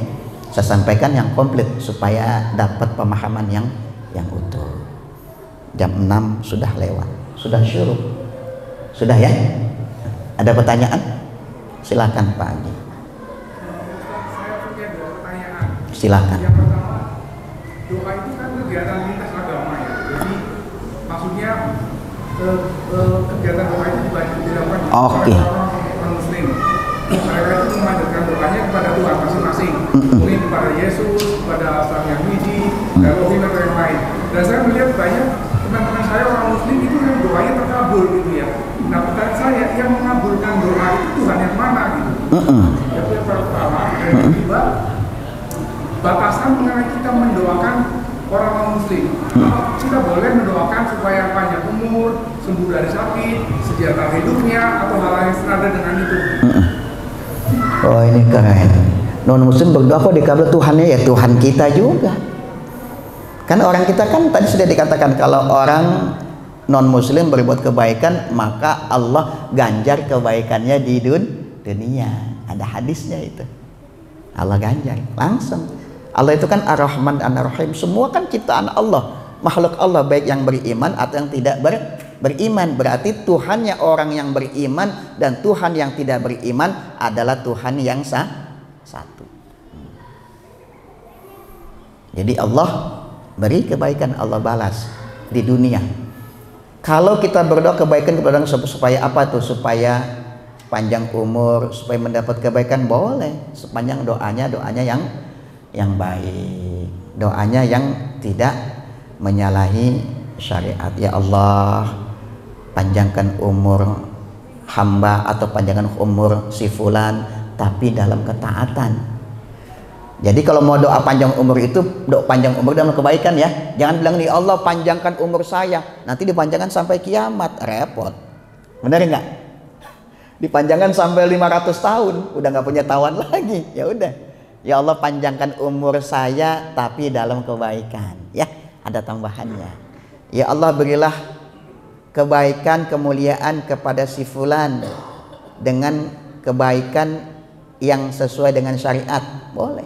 saya sampaikan yang komplit supaya dapat pemahaman yang utuh. Jam 6 sudah lewat, sudah syuruk, sudah ya. Ada pertanyaan? Silakan Pak Haji. Silakan. Yang pertama, doa itu kan kegiatan lintas agama ya. Jadi maksudnya kegiatan doa itu juga dilakukan orang Muslim. Mereka itu memanjatkan doanya kepada Tuhan masing-masing. Mungkin kepada Yesus, kepada orang Yahudi, Elohim atau yang lain. Dan saya melihat banyak teman-teman saya orang Muslim itu yang doanya terkabul gitu ya. Nah pertanyaan saya, yang mengabulkan doa itu Tuhan yang mana gitu? Itu yang pertama. Dan yang kedua, batasan mengenai kita mendoakan orang Muslim. Kita boleh mendoakan supaya panjang umur, sembuh dari sakit, sejahtera hidupnya, atau hal yang senada dengan itu. Oh ini keren. Non Muslim berdoa kok dikabul Tuhannya, ya Tuhan kita juga. Kan orang kita kan tadi sudah dikatakan kalau orang non Muslim berbuat kebaikan maka Allah ganjar kebaikannya di dunia. Ada hadisnya itu. Allah ganjar langsung. Allah itu kan Ar-Rahman dan Ar-Rahim, semua kan ciptaan Allah, makhluk Allah, baik yang beriman atau yang tidak beriman. Berarti Tuhannya orang yang beriman dan Tuhan yang tidak beriman adalah Tuhan yang satu. Jadi Allah beri kebaikan, Allah balas di dunia. Kalau kita berdoa kebaikan kepada orang supaya apa tuh? Supaya panjang umur, supaya mendapat kebaikan, boleh. Sepanjang doanya yang baik, doanya yang tidak menyalahi syariat. Ya Allah, panjangkan umur hamba atau panjangkan umur si fulan, tapi dalam ketaatan. Jadi kalau mau doa panjang umur itu doa panjang umur dalam kebaikan ya. Jangan bilang nih Allah panjangkan umur saya, nanti dipanjangkan sampai kiamat, repot. Benar enggak? Dipanjangkan sampai 500 tahun, udah nggak punya tawan lagi. Ya udah. Ya Allah panjangkan umur saya tapi dalam kebaikan. Ya, ada tambahannya. Ya Allah berilah kebaikan, kemuliaan kepada si fulan dengan kebaikan yang sesuai dengan syariat. Boleh.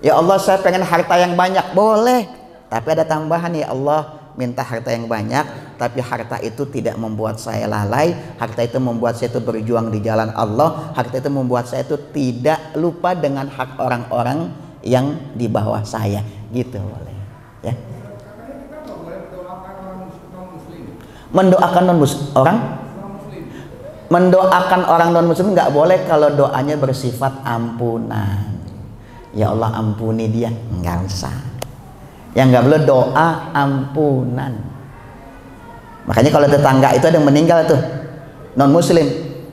Ya Allah saya pengen harta yang banyak. Boleh. Tapi ada tambahan, ya Allah minta harta yang banyak, tapi harta itu tidak membuat saya lalai, harta itu membuat saya itu berjuang di jalan Allah, harta itu membuat saya itu tidak lupa dengan hak orang-orang yang di bawah saya, gitu boleh ya. Mendoakan mendoakan orang non muslim nggak boleh kalau doanya bersifat ampunan. Ya Allah ampuni dia, nggak usah. Yang nggak boleh doa ampunan. Makanya kalau tetangga itu ada yang meninggal tuh non muslim,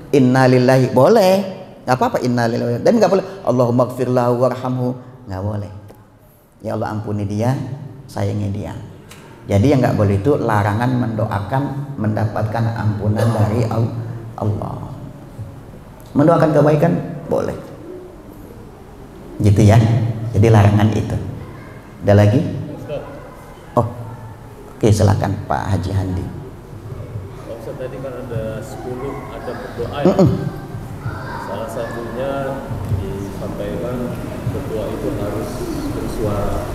innalillahi, boleh, nggak apa-apa innalillahi, dan nggak boleh Allahumma gfirlahu warhamhu, nggak boleh. Ya Allah ampuni dia, sayangi dia. Jadi yang nggak boleh itu larangan mendoakan mendapatkan ampunan dari Allah. Mendoakan kebaikan boleh, gitu ya. Jadi larangan itu. Ada lagi? Oh, oke, silakan Pak Haji Handi. Ustaz, tadi kan ada 10 ada berdoa ya. Salah satunya disampaikan berdoa itu harus bersuara.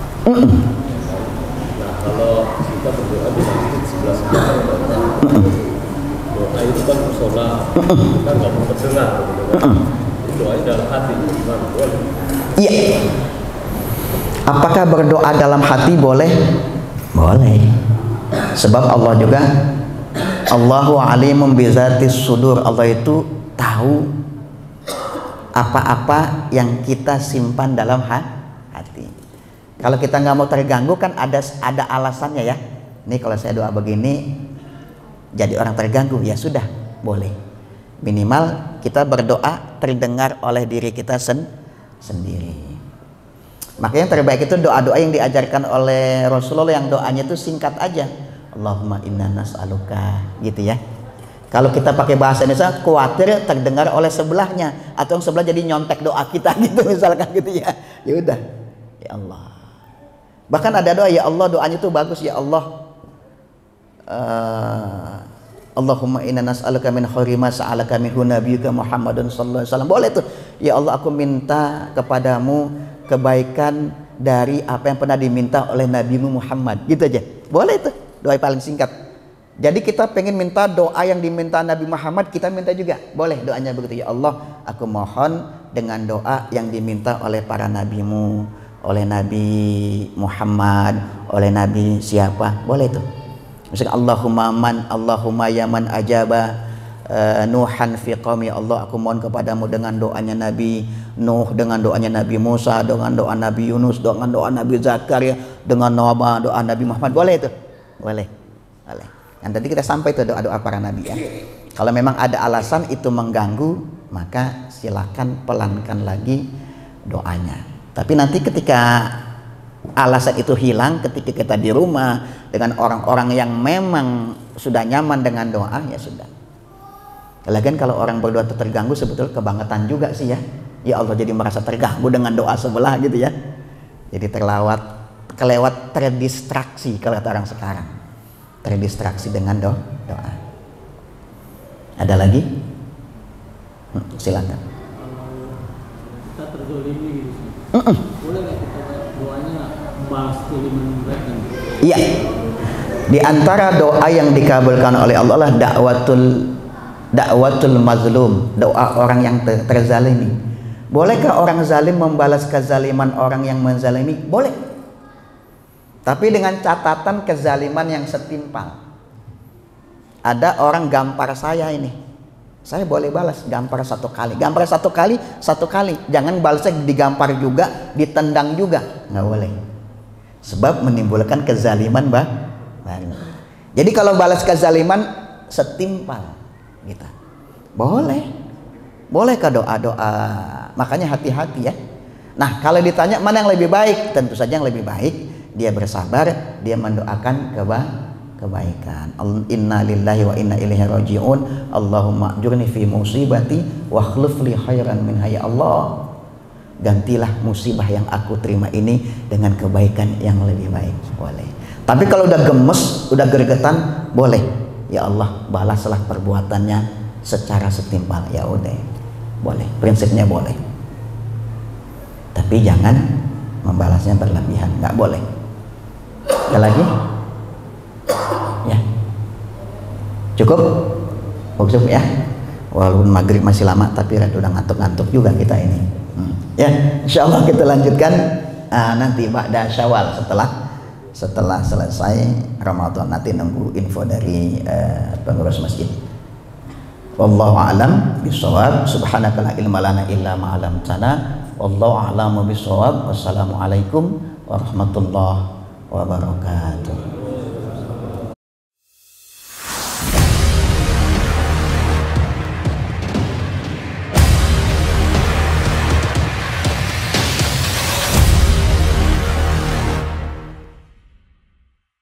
Nah, kalau kita berdoa di masjid sebelah sebelah, doa itu kan musola, kita nggak mau terdengar, doanya dalam hati, gimana? Boleh? Iya. Apakah berdoa dalam hati boleh? Boleh. Sebab Allah juga Allahu alimun bizatis sudur. Allah itu tahu apa-apa yang kita simpan dalam hati. Kalau kita nggak mau terganggu kan ada alasannya ya. Nih kalau saya doa begini jadi orang terganggu, ya sudah boleh. Minimal kita berdoa terdengar oleh diri kita sendiri. Makanya terbaik itu doa-doa yang diajarkan oleh Rasulullah, yang doanya itu singkat aja. Allahumma inna nas'aluka, gitu ya. Kalau kita pakai bahasa Indonesia, khawatir terdengar oleh sebelahnya, atau yang sebelah jadi nyontek doa kita gitu misalkan gitu ya. Ya udah, ya Allah. Bahkan ada doa ya Allah, doanya itu bagus ya Allah. Allahumma inna nas'aluka min khairi ma sa'alaka minhu nabiyyuka Muhammadun sallallahu alaihi wasallam. Boleh tuh. Ya Allah, aku minta kepadamu kebaikan dari apa yang pernah diminta oleh Nabimu Muhammad. Gitu aja. Boleh tuh. Doa yang paling singkat. Jadi kita pengen minta doa yang diminta Nabi Muhammad, kita minta juga. Boleh doanya begitu. Ya Allah, aku mohon dengan doa yang diminta oleh para nabimu, oleh Nabi Muhammad, oleh Nabi siapa. Boleh tuh. Misalnya Allahumma ya man ajaba Nuhan fi qaumi. Allah, aku mohon kepadamu dengan doanya Nabi Nuh, dengan doanya Nabi Musa, dengan doa Nabi Yunus, dengan doa Nabi Zakaria, dengan doa Nabi Muhammad. Boleh itu? Boleh. Boleh. Dan tadi kita sampai itu doa-doa para nabi ya. Kalau memang ada alasan itu mengganggu, maka silakan pelankan lagi doanya. Tapi nanti ketika alasan itu hilang, ketika kita di rumah dengan orang-orang yang memang sudah nyaman dengan doa, ya sudah. Lagian kalau orang berdoa terganggu sebetulnya kebangetan juga sih ya. Ya Allah, jadi merasa terganggu dengan doa sebelah gitu ya. Jadi kelewat terdistraksi kalau kata orang sekarang. Terdistraksi dengan doa. Ada lagi? Silakan. Kita terzolimi gitu. Boleh nggak kita doanya balas zoliman mereka? Iya. Di antara doa yang dikabulkan oleh Allah adalah da'watul mazlum, doa orang yang terzalimi. Bolehkah orang zalim membalas kezaliman orang yang menzalimi? Boleh. Tapi dengan catatan kezaliman yang setimpal. Ada orang gampar saya ini, saya boleh balas gampar 1 kali. Gampar 1 kali, 1 kali. Jangan balasnya digampar juga, ditendang juga. Nggak boleh. Sebab menimbulkan kezaliman baru. Jadi kalau balas kezaliman setimpal gitu. Boleh. Bolehkah doa-doa? Makanya hati-hati ya. Nah, kalau ditanya mana yang lebih baik? Tentu saja yang lebih baik dia bersabar, dia mendoakan kebaikan. Inna lillahi wa inna ilaihi raji'un. Allahumma ajurni fi musibati wa akhlif li khairan minha. Ya Allah, gantilah musibah yang aku terima ini dengan kebaikan yang lebih baik. Boleh. Tapi kalau udah gemes, udah gregetan, boleh. Ya Allah, balaslah perbuatannya secara setimpal. Ya udah, boleh. Prinsipnya boleh. Tapi jangan membalasnya berlebihan, nggak boleh. Ada lagi? Ya, cukup? Cukup ya. Walaupun maghrib masih lama, tapi udah ngantuk-ngantuk juga kita ini. Ya, insya Allah kita lanjutkan nanti ba'da Syawal, setelah selesai Ramadan. Nanti nunggu info dari pengurus masjid. Wallahu a'lam bishawab. Subhanaka la ilma lana illa ma 'allamtana. Wallahu a'lamu bishawab. Wassalamualaikum warahmatullahi wabarakatuh.